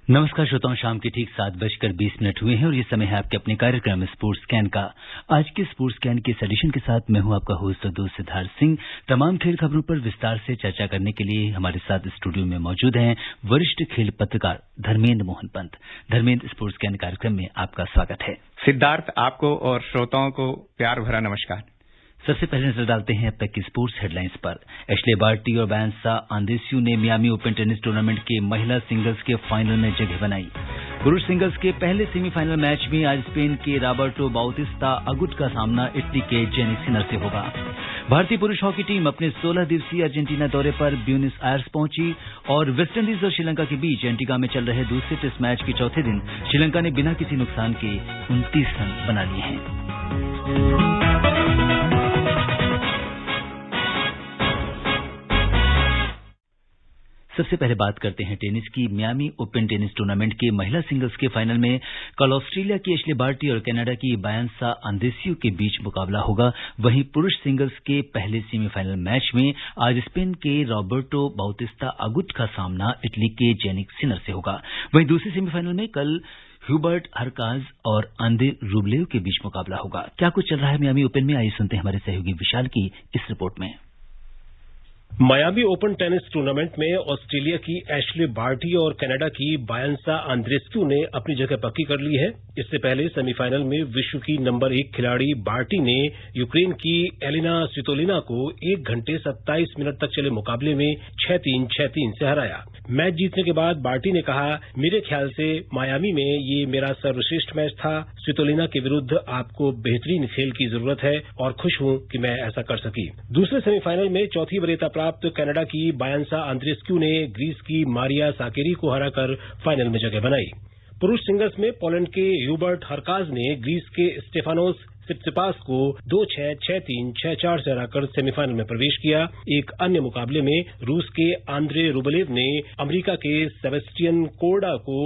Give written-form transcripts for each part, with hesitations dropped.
नमस्कार श्रोताओं, शाम के ठीक 7:20 हुए हैं और ये समय है आपके अपने कार्यक्रम स्पोर्ट्स स्कैन का। आज के स्पोर्ट्स स्कैन के इस एडिशन के साथ मैं हूं आपका होस्ट और दोस्त सिद्धार्थ सिंह। तमाम खेल खबरों पर विस्तार से चर्चा करने के लिए हमारे साथ स्टूडियो में मौजूद हैं वरिष्ठ खेल पत्रकार धर्मेंद्र मोहन पंत। धर्मेंद्र, स्पोर्ट्स स्कैन कार्यक्रम में आपका स्वागत है। सिद्धार्थ, आपको और श्रोताओं को प्यार भरा नमस्कार। सबसे पहले नजर डालते हैं अब तक की स्पोर्ट्स हेडलाइंस पर। एश्ले बार्टी और वैंसा आंद्रेस्यू ने मियामी ओपन टेनिस टूर्नामेंट के महिला सिंगल्स के फाइनल में जगह बनाई। पुरुष सिंगल्स के पहले सेमीफाइनल मैच में आज स्पेन के रॉबर्टो बाउटिस्ता अगुट का सामना इटली के जेनिक सिनर से होगा। भारतीय पुरुष हॉकी टीम अपने 16 दिवसीय अर्जेंटीना दौरे पर ब्यूनस आयर्स पहुंची और वेस्टइंडीज और श्रीलंका के बीच एंटीगा में चल रहे दूसरे टेस्ट मैच के चौथे दिन श्रीलंका ने बिना किसी नुकसान के 29 रन बना लिए हैं। सबसे पहले बात करते हैं टेनिस की। मियामी ओपन टेनिस टूर्नामेंट के महिला सिंगल्स के फाइनल में कल ऑस्ट्रेलिया की एश्ले बार्टी और कनाडा की बायंसा आंद्रेस्यू के बीच मुकाबला होगा। वहीं पुरुष सिंगल्स के पहले सेमीफाइनल मैच में आज स्पेन के रॉबर्टो बाउटिस्ता अगुट का सामना इटली के जेनिक सिनर से होगा। वहीं दूसरे सेमीफाइनल में कल ह्यूबर्ट हरकाज और आंद्रे रूबलेव के बीच मुकाबला होगा। क्या कुछ चल रहा है मियामी ओपन में, आइए सुनते हैं हमारे सहयोगी विशाल की इस रिपोर्ट में। मियामी ओपन टेनिस टूर्नामेंट में ऑस्ट्रेलिया की एश्ले बार्टी और कनाडा की बायंसा आंद्रेस्क्यू ने अपनी जगह पक्की कर ली है। इससे पहले सेमीफाइनल में विश्व की नंबर 1 खिलाड़ी बार्टी ने यूक्रेन की एलिना स्वितोलिना को 1 घंटे 27 मिनट तक चले मुकाबले में 6-3, 6-3 से हराया। मैच जीतने के बाद बार्टी ने कहा, मेरे ख्याल से मियामी में ये मेरा सर्वश्रेष्ठ मैच था। स्वितोलिना के विरुद्ध आपको बेहतरीन खेल की जरूरत है और खुश हूं कि मैं ऐसा कर सकी। दूसरे सेमीफाइनल में चौथी वरीयता प्राप्त कनाडा की बायंसा आंद्रेस्क्यू ने ग्रीस की मारिया साकेरी को हराकर फाइनल में जगह बनाई। पुरुष सिंगल्स में पोलैंड के ह्यूबर्ट हरकाज ने ग्रीस के स्टेफानोस सिटसिपास को 2-6, 6-3, 6-4 से हराकर सेमीफाइनल में प्रवेश किया। एक अन्य मुकाबले में रूस के आंद्रे रूबलेव ने अमेरिका के सेबेस्टियन कोर्डा को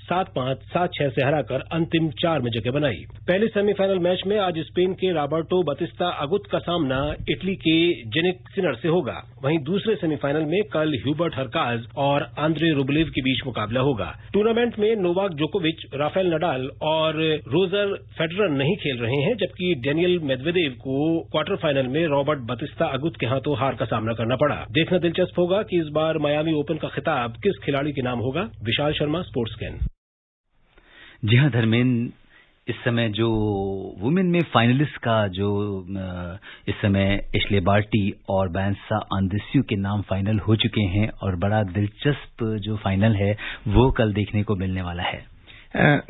7-5, 7-6 से हराकर अंतिम 4 में जगह बनाई। पहले सेमीफाइनल मैच में आज स्पेन के रॉबर्टो बाउटिस्ता अगुट का सामना इटली के जेनिक सिनर से होगा। वहीं दूसरे सेमीफाइनल में कल ह्यूबर्ट हरकाज और आंद्रे रूबलेव के बीच मुकाबला होगा। टूर्नामेंट में नोवाक जोकोविच, राफेल नडाल और रोजर फेडरर नहीं खेल रहे हैं, जबकि डेनियल मेदवेदेव को क्वार्टर फाइनल में रॉबर्ट बाउटिस्ता अगुट के हाथों हार का सामना करना पड़ा। देखना दिलचस्प होगा कि इस बार मियामी ओपन का खिताब किस खिलाड़ी के नाम होगा। Vishal Sharma, sports scan. जी हाँ धर्मेंद्र, इस समय जो वुमेन में फाइनलिस्ट का जो इस समय एश्ले बार्टी और बायंसा आंद्रेस्यू के नाम फाइनल हो चुके हैं और बड़ा दिलचस्प जो फाइनल है वो कल देखने को मिलने वाला है।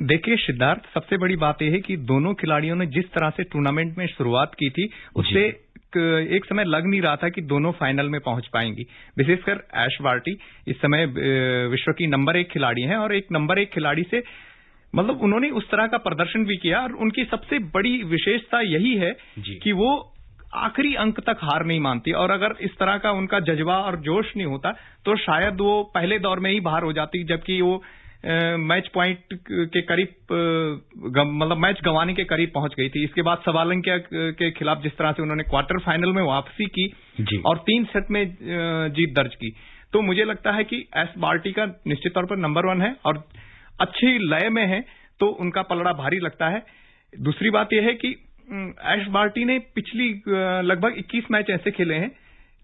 देखिए सिद्धार्थ, सबसे बड़ी बात यह है कि दोनों खिलाड़ियों ने जिस तरह से टूर्नामेंट में शुरुआत की थी उससे एक समय लग नहीं रहा था कि दोनों फाइनल में पहुंच पाएंगी। विशेषकर एश बार्टी इस समय विश्व की नंबर 1 खिलाड़ी हैं और एक नंबर 1 खिलाड़ी से मतलब उन्होंने उस तरह का प्रदर्शन भी किया और उनकी सबसे बड़ी विशेषता यही है कि वो आखिरी अंक तक हार नहीं मानती और अगर इस तरह का उनका जज्बा और जोश नहीं होता तो शायद वो पहले दौर में ही बाहर हो जाती, जबकि वो मैच पॉइंट के करीब मतलब मैच गंवाने के करीब पहुंच गई थी। इसके बाद सवालंकिया के खिलाफ जिस तरह से उन्होंने क्वार्टर फाइनल में वापसी की और 3 सेट में जीत दर्ज की, तो मुझे लगता है कि एश बार्टी का निश्चित तौर पर नंबर 1 है और अच्छी लय में है तो उनका पलड़ा भारी लगता है। दूसरी बात यह है कि एश बार्टी ने पिछली लगभग 21 मैच ऐसे खेले हैं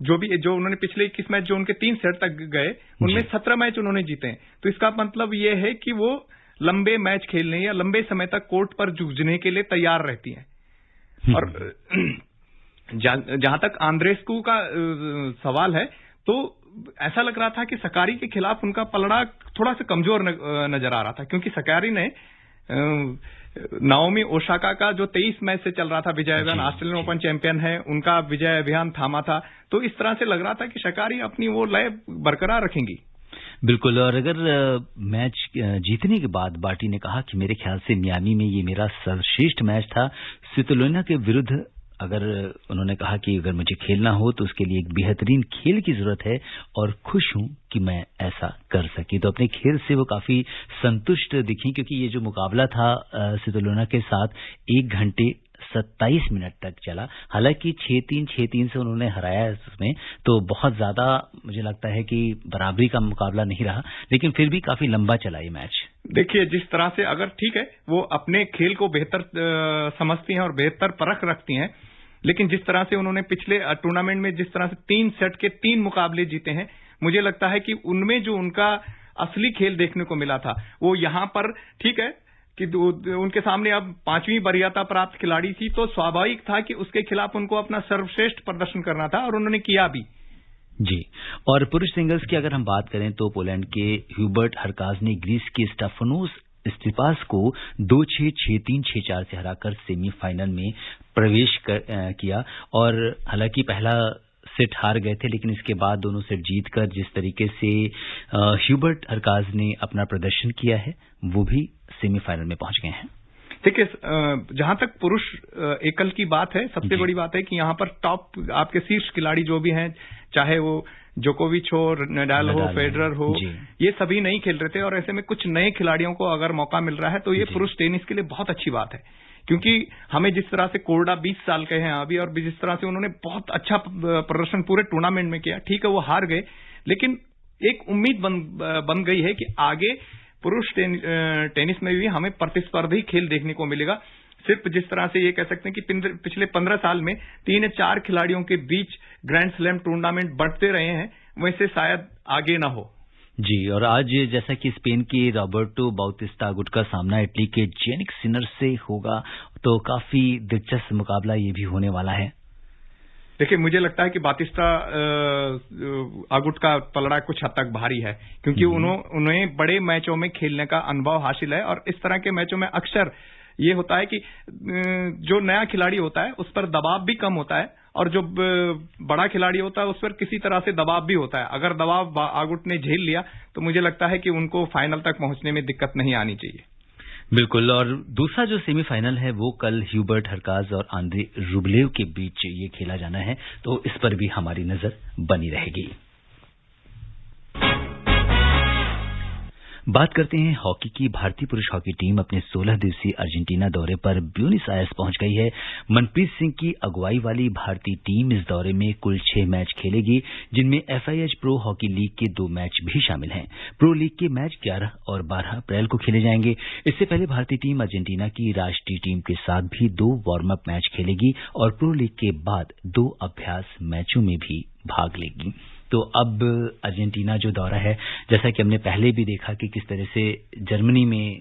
जो उन्होंने पिछले 21 मैच जो उनके 3 सेट तक गए उनमें 17 मैच उन्होंने जीते हैं। तो इसका मतलब ये है कि वो लंबे मैच खेलने या लंबे समय तक कोर्ट पर जूझने के लिए तैयार रहती हैं। और जहां तक आंद्रेस्क्यू का सवाल है तो ऐसा लग रहा था कि सकारी के खिलाफ उनका पलड़ा थोड़ा सा कमजोर नजर आ रहा था, क्योंकि सकारी ने नाओमी ओसाका का जो 23 मैच से चल रहा था विजय अभियान, ऑस्ट्रेलियन ओपन चैंपियन है, उनका विजय अभियान थामा था। तो इस तरह से लग रहा था कि सकारी अपनी वो लय बरकरार रखेंगी। बिल्कुल। और अगर मैच जीतने के बाद बार्टी ने कहा कि मेरे ख्याल से मियामी में ये मेरा सर्वश्रेष्ठ मैच था स्वितोलिना के विरुद्ध, अगर उन्होंने कहा कि अगर मुझे खेलना हो तो उसके लिए एक बेहतरीन खेल की जरूरत है और खुश हूं कि मैं ऐसा कर सकी, तो अपने खेल से वो काफी संतुष्ट दिखी, क्योंकि ये जो मुकाबला था स्वितोलिना के साथ 1 घंटे 27 मिनट तक चला। हालांकि 6-3, 6-3 से उन्होंने हराया इसमें, तो बहुत ज्यादा मुझे लगता है कि बराबरी का मुकाबला नहीं रहा, लेकिन फिर भी काफी लंबा चला ये मैच। देखिए, जिस तरह से अगर ठीक है वो अपने खेल को बेहतर समझती हैं और बेहतर परख रखती हैं, लेकिन जिस तरह से उन्होंने पिछले टूर्नामेंट में जिस तरह से 3 सेट के 3 मुकाबले जीते हैं, मुझे लगता है कि उनमें जो उनका असली खेल देखने को मिला था वो यहां पर ठीक है कि उनके सामने अब 5वीं वरीयता प्राप्त खिलाड़ी थी, तो स्वाभाविक था कि उसके खिलाफ उनको अपना सर्वश्रेष्ठ प्रदर्शन करना था और उन्होंने किया भी। जी, और पुरुष सिंगल्स की अगर हम बात करें तो पोलैंड के ह्यूबर्ट हरकाज ने ग्रीस के स्टेफानोस स्टिपास को 2-6, 6-3, 6-4 से हराकर सेमीफाइनल में प्रवेश किया। और हालांकि पहला सेट हार गए थे, लेकिन इसके बाद दोनों सेट जीतकर जिस तरीके से ह्यूबर्ट हरकाज ने अपना प्रदर्शन किया है, वो भी सेमीफाइनल में पहुंच गए हैं। देखिए, जहां तक पुरुष एकल की बात है, सबसे बड़ी बात है कि यहां पर टॉप आपके शीर्ष खिलाड़ी जो भी हैं, चाहे वो जोकोविच हो, नडाल हो, फेडरर हो, ये सभी नहीं खेल रहे थे, और ऐसे में कुछ नए खिलाड़ियों को अगर मौका मिल रहा है तो ये पुरुष टेनिस के लिए बहुत अच्छी बात है। क्योंकि हमें जिस तरह से कोरडा 20 साल के हैं अभी, और जिस तरह से उन्होंने बहुत अच्छा प्रदर्शन पूरे टूर्नामेंट में किया, ठीक है वो हार गए, लेकिन एक उम्मीद बन गई है कि आगे पुरुष टेनिस में भी हमें प्रतिस्पर्धी खेल देखने को मिलेगा। सिर्फ जिस तरह से ये कह सकते हैं कि पिछले 15 साल में 3 या 4 खिलाड़ियों के बीच ग्रैंड स्लैम टूर्नामेंट बढ़ते रहे हैं, वैसे शायद आगे ना हो। जी, और आज जैसा कि स्पेन के रॉबर्टो बाउटिस्टा अगुट का सामना इटली के जेनिक सिनर से होगा, तो काफी दिलचस्प मुकाबला ये भी होने वाला है। देखिए, मुझे लगता है कि बातिस्टा आगुट का पलड़ा कुछ हद तक भारी है, क्योंकि उन्हें बड़े मैचों में खेलने का अनुभव हासिल है, और इस तरह के मैचों में अक्सर ये होता है कि जो नया खिलाड़ी होता है उस पर दबाव भी कम होता है, और जो बड़ा खिलाड़ी होता है उस पर किसी तरह से दबाव भी होता है। अगर दबाव आगुट ने झेल लिया तो मुझे लगता है कि उनको फाइनल तक पहुंचने में दिक्कत नहीं आनी चाहिए। बिल्कुल, और दूसरा जो सेमीफाइनल है वो कल ह्यूबर्ट हरकाज और आंद्रे रूबलेव के बीच ये खेला जाना है, तो इस पर भी हमारी नजर बनी रहेगी। बात करते हैं हॉकी की। भारतीय पुरुष हॉकी टीम अपने 16 दिवसीय अर्जेंटीना दौरे पर ब्यूनस आयर्स पहुंच गई है। मनप्रीत सिंह की अगुवाई वाली भारतीय टीम इस दौरे में कुल 6 मैच खेलेगी, जिनमें FIH प्रो हॉकी लीग के 2 मैच भी शामिल हैं। प्रो लीग के मैच 11 और 12 अप्रैल को खेले जाएंगे। इससे पहले भारतीय टीम अर्जेंटीना की राष्ट्रीय टीम के साथ भी 2 वार्म अप मैच खेलेगी और प्रो लीग के बाद 2 अभ्यास मैचों में भी भाग लेगी। तो अब अर्जेंटीना जो दौरा है, जैसा कि हमने पहले भी देखा कि किस तरह से जर्मनी में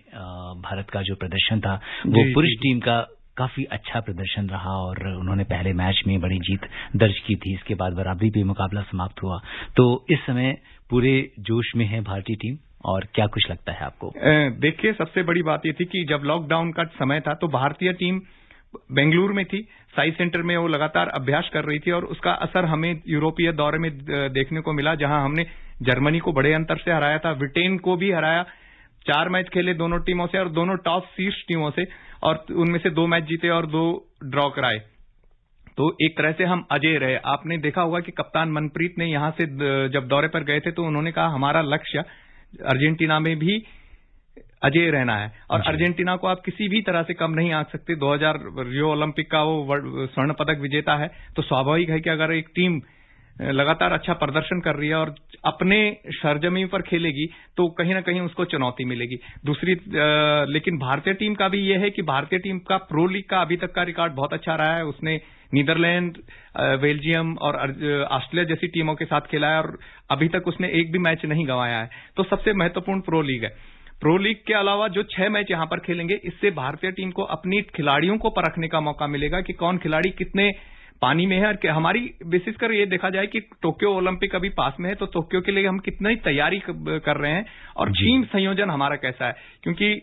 भारत का जो प्रदर्शन था वो पुरुष टीम का काफी अच्छा प्रदर्शन रहा, और उन्होंने पहले मैच में बड़ी जीत दर्ज की थी। इसके बाद बराबरी पे मुकाबला समाप्त हुआ। तो इस समय पूरे जोश में है भारतीय टीम, और क्या कुछ लगता है आपको? देखिए, सबसे बड़ी बात ये थी कि जब लॉकडाउन का समय था तो भारतीय टीम बेंगलुरु में थी, साई सेंटर में वो लगातार अभ्यास कर रही थी, और उसका असर हमें यूरोपीय दौरे में देखने को मिला, जहां हमने जर्मनी को बड़े अंतर से हराया था, ब्रिटेन को भी हराया। 4 मैच खेले दोनों टीमों से, और दोनों टॉप शीर्ष टीमों से, और उनमें से 2 मैच जीते और 2 ड्रॉ कराए। तो एक तरह से हम अजय रहे। आपने देखा होगा कि कप्तान मनप्रीत ने यहां से जब दौरे पर गए थे तो उन्होंने कहा हमारा लक्ष्य अर्जेंटीना में भी अजय रहना है, और अर्जेंटीना को आप किसी भी तरह से कम नहीं आंक सकते। 2000 रियो ओलंपिक का वो स्वर्ण पदक विजेता है, तो स्वाभाविक है कि अगर एक टीम लगातार अच्छा प्रदर्शन कर रही है और अपने सरजमीन पर खेलेगी तो कहीं ना कहीं उसको चुनौती मिलेगी। दूसरी लेकिन भारतीय टीम का भी ये है कि भारतीय टीम का प्रो लीग का अभी तक का रिकॉर्ड बहुत अच्छा रहा है। उसने नीदरलैंड, बेल्जियम और ऑस्ट्रेलिया जैसी टीमों के साथ खेला है, और अभी तक उसने एक भी मैच नहीं गंवाया है। तो सबसे महत्वपूर्ण प्रो लीग है। प्रो लीग के अलावा जो 6 मैच यहां पर खेलेंगे, इससे भारतीय टीम को अपनी खिलाड़ियों को परखने का मौका मिलेगा कि कौन खिलाड़ी कितने पानी में है। और हमारी विशेषकर ये देखा जाए कि टोक्यो ओलंपिक अभी पास में है, तो टोक्यो के लिए हम कितनी तैयारी कर रहे हैं और टीम संयोजन हमारा कैसा है। क्योंकि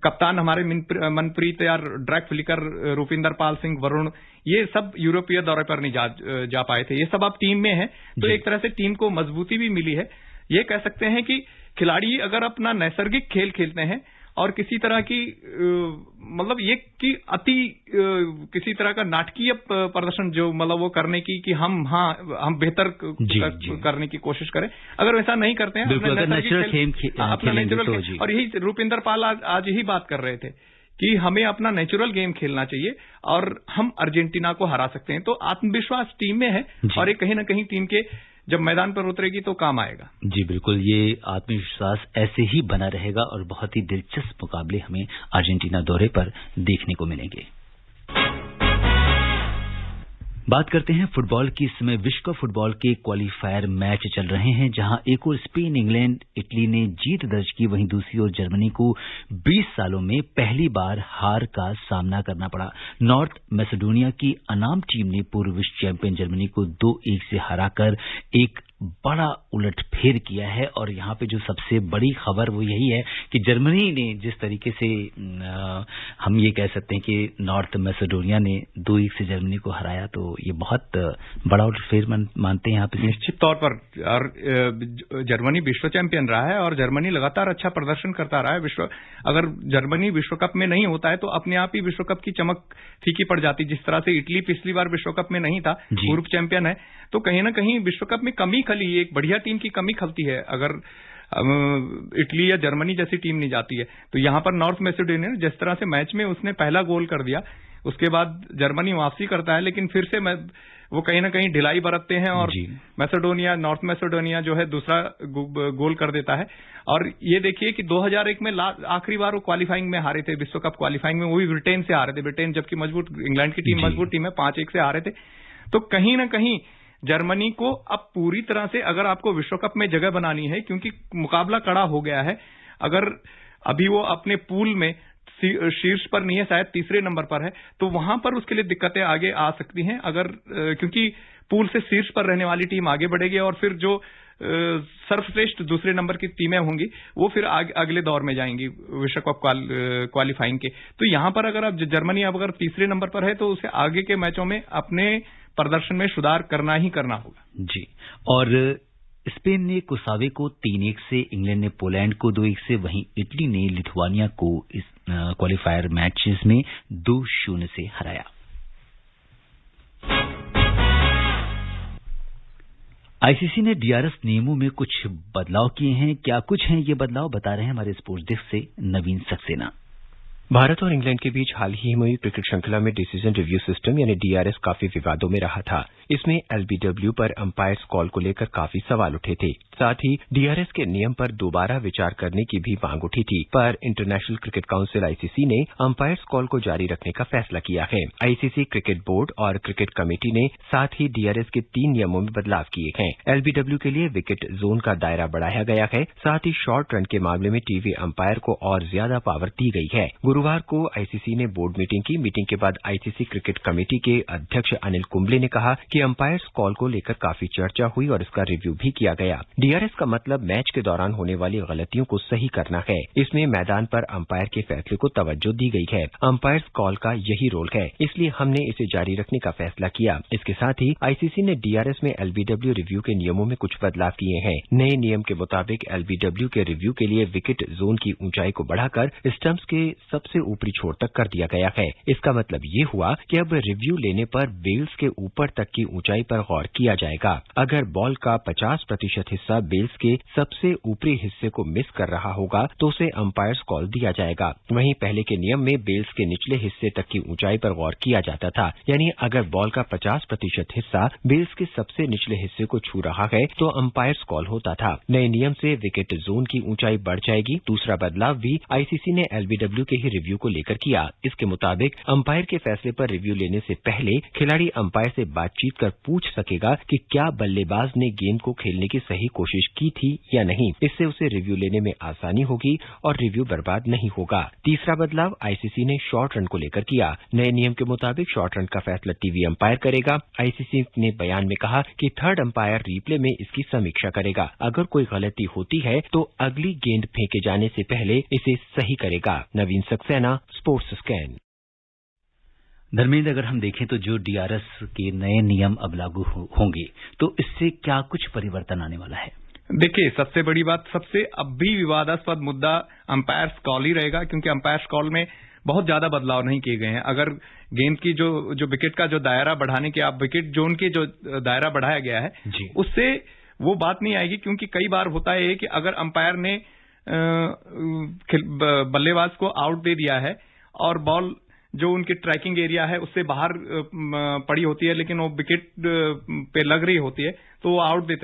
कप्तान हमारे मनप्रीत यार, ड्रैक फ्लिकर, रूपिंदर पाल सिंह, वरुण, ये सब यूरोपीय दौरे पर नहीं जा पाए थे। ये सब अब टीम में है, तो एक तरह से टीम को मजबूती भी मिली है। ये कह सकते हैं कि खिलाड़ी अगर अपना नैसर्गिक खेल खेलते हैं और किसी तरह की मतलब ये कि अति किसी तरह का नाटकीय प्रदर्शन जो मतलब वो करने की कि हम बेहतर करने की कोशिश करें, अगर वैसा नहीं करते हैं, अपना नेचुरल खेल और यही रूपिंदर पाल आज ही बात कर रहे थे कि हमें अपना नेचुरल गेम खेलना चाहिए और हम अर्जेंटीना को हरा सकते हैं। तो आत्मविश्वास टीम में है और ये कहीं ना कहीं टीम के जब मैदान पर उतरेगी तो काम आएगा। जी बिल्कुल, ये आत्मविश्वास ऐसे ही बना रहेगा और बहुत ही दिलचस्प मुकाबले हमें अर्जेंटीना दौरे पर देखने को मिलेंगे। बात करते हैं फुटबॉल की। इस समय विश्व कप फुटबॉल के क्वालीफायर मैच चल रहे हैं, जहां एक ओर स्पेन, इंग्लैंड, इटली ने जीत दर्ज की, वहीं दूसरी ओर जर्मनी को 20 सालों में पहली बार हार का सामना करना पड़ा। नॉर्थ मैसेडोनिया की अनाम टीम ने पूर्व विश्व चैंपियन जर्मनी को 2-1 से हराकर एक बड़ा उलटफेर किया है। और यहाँ पे जो सबसे बड़ी खबर वो यही है कि जर्मनी ने जिस तरीके से हम ये कह सकते हैं कि नॉर्थ मैसेडोनिया ने 2-1 से जर्मनी को हराया, तो ये बहुत बड़ा उलटफेर मानते हैं यहाँ पे। निश्चित तौर पर, और जर्मनी विश्व चैंपियन रहा है और जर्मनी लगातार अच्छा प्रदर्शन करता रहा है। अगर जर्मनी विश्व कप में नहीं होता है तो अपने आप ही विश्व कप की चमक फीकी पड़ जाती। जिस तरह से इटली पिछली बार विश्व कप में नहीं था, पूर्व चैंपियन है, तो कहीं ना कहीं विश्व कप में कमी खली, एक बढ़िया टीम की कमी खलती है अगर इटली या जर्मनी जैसी टीम नहीं जाती है। तो यहां पर नॉर्थ मैसेडोनिया जिस तरह से मैच में उसने पहला गोल कर दिया, उसके बाद जर्मनी वापसी करता है, लेकिन फिर से वो कहीं ना कहीं ढिलाई बरतते हैं और नॉर्थ मैसेडोनिया जो है दूसरा गोल कर देता है। और ये देखिए कि 2001 में आखिरी बार वो क्वालिफाइंग में हारे थे, विश्व कप क्वालिफाइंग में, वो भी ब्रिटेन से हारे थे। ब्रिटेन जबकि इंग्लैंड की टीम मजबूत टीम है, 5-1 से हारे थे। तो कहीं ना कहीं जर्मनी को अब पूरी तरह से अगर आपको विश्व कप में जगह बनानी है, क्योंकि मुकाबला कड़ा हो गया है, अगर अभी वो अपने पूल में शीर्ष पर नहीं है, शायद तीसरे नंबर पर है, तो वहां पर उसके लिए दिक्कतें आगे आ सकती हैं। अगर क्योंकि पूल से शीर्ष पर रहने वाली टीम आगे बढ़ेगी और फिर जो सर्वश्रेष्ठ दूसरे नंबर की टीमें होंगी वो फिर अगले दौर में जाएंगी विश्व कप क्वालिफाइंग के। तो यहां पर अगर आप जर्मनी अगर तीसरे नंबर पर है तो उसे आगे के मैचों में अपने प्रदर्शन में सुधार करना ही करना होगा। जी, और स्पेन ने कोसावे को 3-1 से, इंग्लैंड ने पोलैंड को 2-1 से, वहीं इटली ने लिथुआनिया को इस क्वालिफायर मैचेस में 2-0 से हराया। आईसीसी ने डीआरएस नियमों में कुछ बदलाव किए हैं। क्या कुछ हैं ये बदलाव, बता रहे हैं हमारे स्पोर्ट्स डेस्क से नवीन सक्सेना। भारत और इंग्लैंड के बीच हाल ही में हुई क्रिकेट श्रृंखला में डिसीजन रिव्यू सिस्टम यानी डीआरएस काफी विवादों में रहा था। इसमें एलबीडब्ल्यू पर अंपायर्स कॉल को लेकर काफी सवाल उठे थे। साथ ही डीआरएस के नियम पर दोबारा विचार करने की भी मांग उठी थी, पर इंटरनेशनल क्रिकेट काउंसिल आईसीसी ने अंपायर्स कॉल को जारी रखने का फैसला किया है। आईसीसी क्रिकेट बोर्ड और क्रिकेट कमेटी ने साथ ही डीआरएस के 3 नियमों में बदलाव किए हैं। एलबीडब्ल्यू के लिए विकेट जोन का दायरा बढ़ाया गया है। साथ ही शॉर्ट रन के मामले में टीवी अंपायर को और ज्यादा पावर दी गई है। गुरुवार को आईसीसी ने बोर्ड मीटिंग की। मीटिंग के बाद आईसीसी क्रिकेट कमेटी के अध्यक्ष अनिल कुंबले ने कहा कि अंपायर्स कॉल को लेकर काफी चर्चा हुई और इसका रिव्यू भी किया गया। डीआरएस का मतलब मैच के दौरान होने वाली गलतियों को सही करना है। इसमें मैदान पर अंपायर के फैसले को तवज्जो दी गई है। अंपायर्स कॉल का यही रोल है, इसलिए हमने इसे जारी रखने का फैसला किया। इसके साथ ही आईसीसी ने डीआरएस में एलबीडब्ल्यू रिव्यू के नियमों में कुछ बदलाव किए हैं। नए नियम के मुताबिक एलबीडब्ल्यू के रिव्यू के लिए विकेट जोन की ऊंचाई को बढ़ाकर स्टंप्स के सबसे ऊपरी छोर तक कर दिया गया है। इसका मतलब ये हुआ कि अब रिव्यू लेने पर बेल्स के ऊपर तक की ऊंचाई पर गौर किया जाएगा। अगर बॉल का 50% हिस्सा बेल्स के सबसे ऊपरी हिस्से को मिस कर रहा होगा तो उसे अंपायर्स कॉल दिया जाएगा। वहीं पहले के नियम में बेल्स के निचले हिस्से तक की ऊंचाई पर गौर किया जाता था, यानी अगर बॉल का 50% हिस्सा बेल्स के सबसे निचले हिस्से को छू रहा है तो अंपायर्स कॉल होता था। नए नियम से विकेट जोन की ऊंचाई बढ़ जाएगी। दूसरा बदलाव भी आईसीसी ने एलबीडब्ल्यू के ही रिव्यू को लेकर किया। इसके मुताबिक अंपायर के फैसले पर रिव्यू लेने से पहले खिलाड़ी अंपायर से बातचीत कर पूछ सकेगा कि क्या बल्लेबाज ने गेंद को खेलने की सही कोशिश की थी या नहीं। इससे उसे रिव्यू लेने में आसानी होगी और रिव्यू बर्बाद नहीं होगा। तीसरा बदलाव आईसीसी ने शॉर्ट रन को लेकर किया। नए नियम के मुताबिक शॉर्ट रन का फैसला टीवी अंपायर करेगा। आईसीसी ने बयान में कहा कि थर्ड अंपायर रिप्ले में इसकी समीक्षा करेगा। अगर कोई गलती होती है तो अगली गेंद फेंके जाने से पहले इसे सही करेगा। नवीन सक्सेना, स्पोर्ट्स स्कैन। धर्मेंद्र, अगर हम देखें तो जो डीआरएस के नए नियम अब लागू होंगे तो इससे क्या कुछ परिवर्तन आने वाला है? देखिए, सबसे बड़ी बात, सबसे अब भी विवादास्पद मुद्दा अंपायर्स कॉल ही रहेगा, क्योंकि अंपायर्स कॉल में बहुत ज्यादा बदलाव नहीं किए गए हैं। अगर गेंद की जो विकेट का जो दायरा बढ़ाने के, आप विकेट जोन के जो दायरा बढ़ाया गया है उससे वो बात नहीं आएगी, क्योंकि कई बार होता है कि अगर अंपायर ने बल्लेबाज को आउट दे दिया है और बॉल जो उनकी ट्रैकिंग एरिया है उससे बाहर पड़ी होती है, लेकिन वो विकेट पे लग रही होती है तो वो आउट दे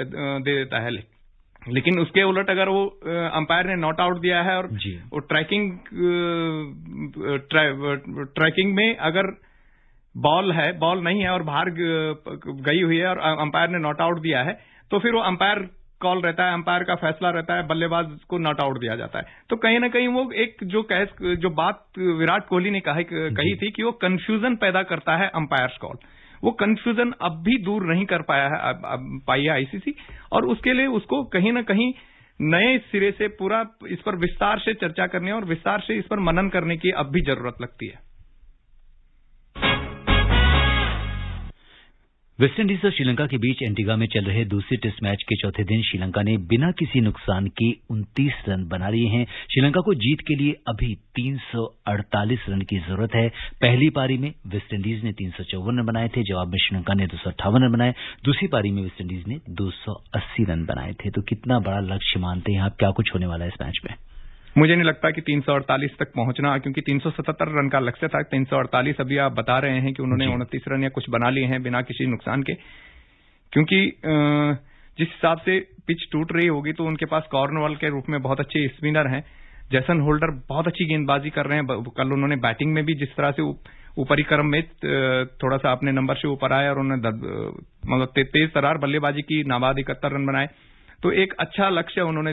देता है। लेकिन उसके उलट अगर वो अंपायर ने नॉट आउट दिया है और वो ट्रैकिंग में अगर बॉल नहीं है और बाहर गई हुई है और अंपायर ने नॉट आउट दिया है, तो फिर वो अंपायर कॉल रहता है, अंपायर का फैसला रहता है, बल्लेबाज को नॉट आउट दिया जाता है। तो कहीं ना कहीं वो एक जो बात विराट कोहली ने कही थी कि वो कंफ्यूजन पैदा करता है अंपायर्स कॉल, वो कंफ्यूजन अब भी दूर नहीं कर पाई है आईसीसी, और उसके लिए उसको कहीं ना कहीं नए सिरे से पूरा इस पर विस्तार से चर्चा करने और विस्तार से इस पर मनन करने की अब भी जरूरत लगती है। वेस्टइंडीज और श्रीलंका के बीच एंटीगा में चल रहे दूसरे टेस्ट मैच के चौथे दिन श्रीलंका ने बिना किसी नुकसान के 29 रन बना लिए हैं। श्रीलंका को जीत के लिए अभी 348 रन की जरूरत है। पहली पारी में वेस्टइंडीज ने 354 रन बनाए थे, जवाब में श्रीलंका ने 258 रन बनाए। दूसरी पारी में वेस्टइंडीज ने 280 रन बनाए थे। तो कितना बड़ा लक्ष्य मानते हैं आप, क्या कुछ होने वाला है इस मैच में? मुझे नहीं लगता कि 348 तक पहुंचना, क्योंकि 377 रन का लक्ष्य था। 348 अभी आप बता रहे हैं कि उन्होंने 29 रन या कुछ बना लिए हैं बिना किसी नुकसान के, क्योंकि जिस हिसाब से पिच टूट रही होगी तो उनके पास कॉर्नवॉल के रूप में बहुत अच्छे स्पिनर हैं। जैसन होल्डर बहुत अच्छी गेंदबाजी कर रहे हैं। कल उन्होंने बैटिंग में भी जिस तरह से ऊपरी क्रम में थोड़ा सा अपने नंबर से ऊपर आए और उन्होंने मतलब तेज तरार बल्लेबाजी की, नाबाद 71 रन बनाए। तो एक अच्छा लक्ष्य उन्होंने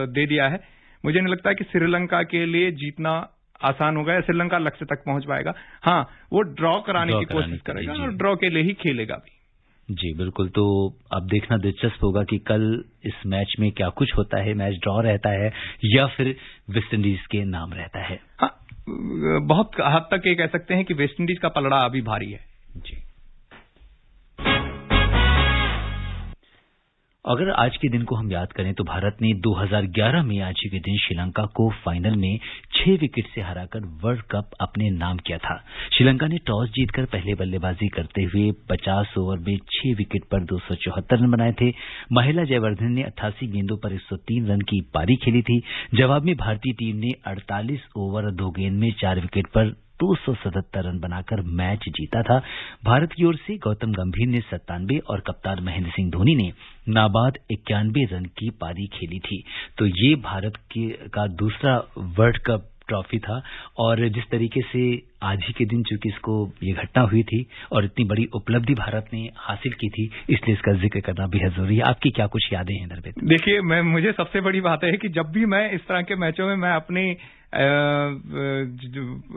दे दिया है। मुझे नहीं लगता कि श्रीलंका के लिए जीतना आसान होगा या श्रीलंका लक्ष्य तक पहुंच पाएगा। हाँ, वो ड्रॉ कराने की कोशिश करेगा और ड्रॉ के लिए ही खेलेगा भी। जी बिल्कुल। तो अब देखना दिलचस्प होगा कि कल इस मैच में क्या कुछ होता है, मैच ड्रॉ रहता है या फिर वेस्टइंडीज के नाम रहता है। हाँ, बहुत हद तक ये कह सकते हैं कि वेस्टइंडीज का पलड़ा अभी भारी है। जी, अगर आज के दिन को हम याद करें तो भारत ने 2011 में आज के दिन श्रीलंका को फाइनल में 6 विकेट से हराकर वर्ल्ड कप अपने नाम किया था। श्रीलंका ने टॉस जीतकर पहले बल्लेबाजी करते हुए 50 ओवर में 6 विकेट पर 274 रन बनाए थे। महिला जयवर्धन ने 88 गेंदों पर 103 रन की पारी खेली थी। जवाब में भारतीय टीम ने 48 ओवर और 2 गेंद में 4 विकेट पर 277 रन बनाकर मैच जीता था। भारत की ओर से गौतम गंभीर ने 97 और कप्तान महेंद्र सिंह धोनी ने नाबाद 91 रन की पारी खेली थी। तो ये भारत का दूसरा वर्ल्ड कप ट्रॉफी था और जिस तरीके से आज ही के दिन चूंकि इसको ये घटना हुई थी और इतनी बड़ी उपलब्धि भारत ने हासिल की थी, इसलिए इसका जिक्र करना बेहद जरूरी है। आपकी क्या कुछ यादें हैं नरवेद? देखिए, मुझे सबसे बड़ी बात है कि जब भी मैं इस तरह के मैचों में मैं अपनी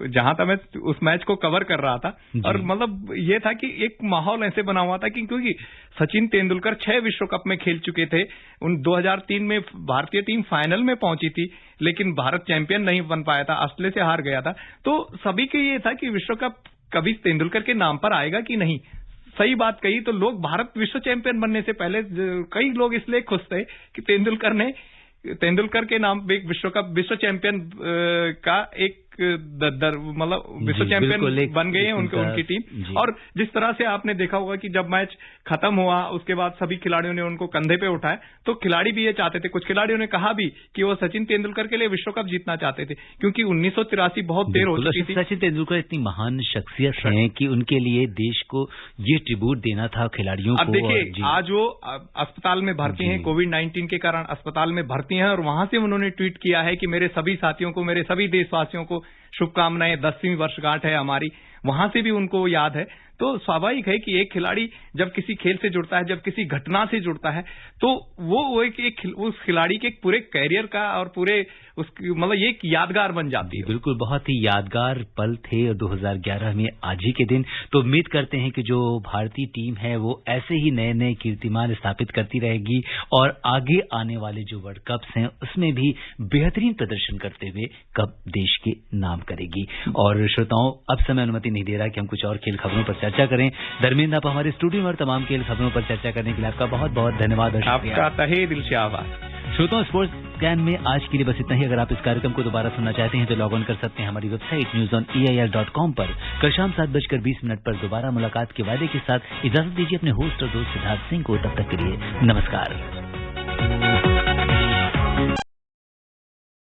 जहां तक मैं उस मैच को कवर कर रहा था और मतलब ये था कि एक माहौल ऐसे बना हुआ था कि क्योंकि सचिन तेंदुलकर 6 विश्व कप में खेल चुके थे। उन 2003 में भारतीय टीम फाइनल में पहुंची थी, लेकिन भारत चैंपियन नहीं बन पाया था, ऑस्ट्रेलिया से हार गया था। तो सभी के ये था कि विश्व कप कभी तेंदुलकर के नाम पर आएगा कि नहीं। सही बात कही तो लोग भारत विश्व चैंपियन बनने से पहले कई लोग इसलिए खुश थे कि तेंदुलकर के नाम पे एक विश्व चैंपियन का एक मतलब विश्व चैंपियन बन गए हैं उनकी टीम। और जिस तरह से आपने देखा होगा कि जब मैच खत्म हुआ उसके बाद सभी खिलाड़ियों ने उनको कंधे पे उठाया, तो खिलाड़ी भी ये चाहते थे, कुछ खिलाड़ियों ने कहा भी कि वो सचिन तेंदुलकर के लिए विश्व कप जीतना चाहते थे, क्योंकि 1983 बहुत देर हो चुकी थी। सचिन तेंदुलकर इतनी महान शख्सियत है कि उनके लिए देश को ये ट्रिब्यूट देना था खिलाड़ियों को। अब देखिए, आज वो अस्पताल में भर्ती हैं, कोविड-19 के कारण अस्पताल में भर्ती हैं और वहां से उन्होंने ट्वीट किया है कि मेरे सभी साथियों को, मेरे सभी देशवासियों को शुभकामनाएं। 10वीं वर्षगांठ है हमारी, वहां से भी उनको याद है। तो स्वाभाविक है कि एक खिलाड़ी जब किसी खेल से जुड़ता है, जब किसी घटना से जुड़ता है, तो वो उस खिलाड़ी के पूरे कैरियर का और पूरे मतलब ये एक यादगार बन जाती है। बिल्कुल, बहुत ही यादगार पल थे 2011 में आज ही के दिन। तो उम्मीद करते हैं कि जो भारतीय टीम है वो ऐसे ही नए नए कीर्तिमान स्थापित करती रहेगी और आगे आने वाले जो वर्ल्ड कप्स हैं उसमें भी बेहतरीन प्रदर्शन करते हुए कप देश के नाम करेगी। और श्रोताओं, अब समय अनुमति नहीं दे रहा कि हम कुछ और खेल खबरों पर चर्चा करें। धर्मेंद्र, आप हमारे स्टूडियो में और तमाम खेल खबरों पर चर्चा करने के लिए आपका बहुत बहुत धन्यवाद। आपका तहे दिल से आभार। श्रोताओं, स्पोर्ट्स स्कैन में आज के लिए बस इतना ही। अगर आप इस कार्यक्रम को दोबारा सुनना चाहते हैं तो लॉग ऑन कर सकते हैं हमारी वेबसाइट newsoneair.com पर। कल शाम 7:20 पर दोबारा मुलाकात के वादे के साथ इजाजत दीजिए अपने होस्ट और दोस्त सिद्धार्थ सिंह को। तब तक के लिए नमस्कार।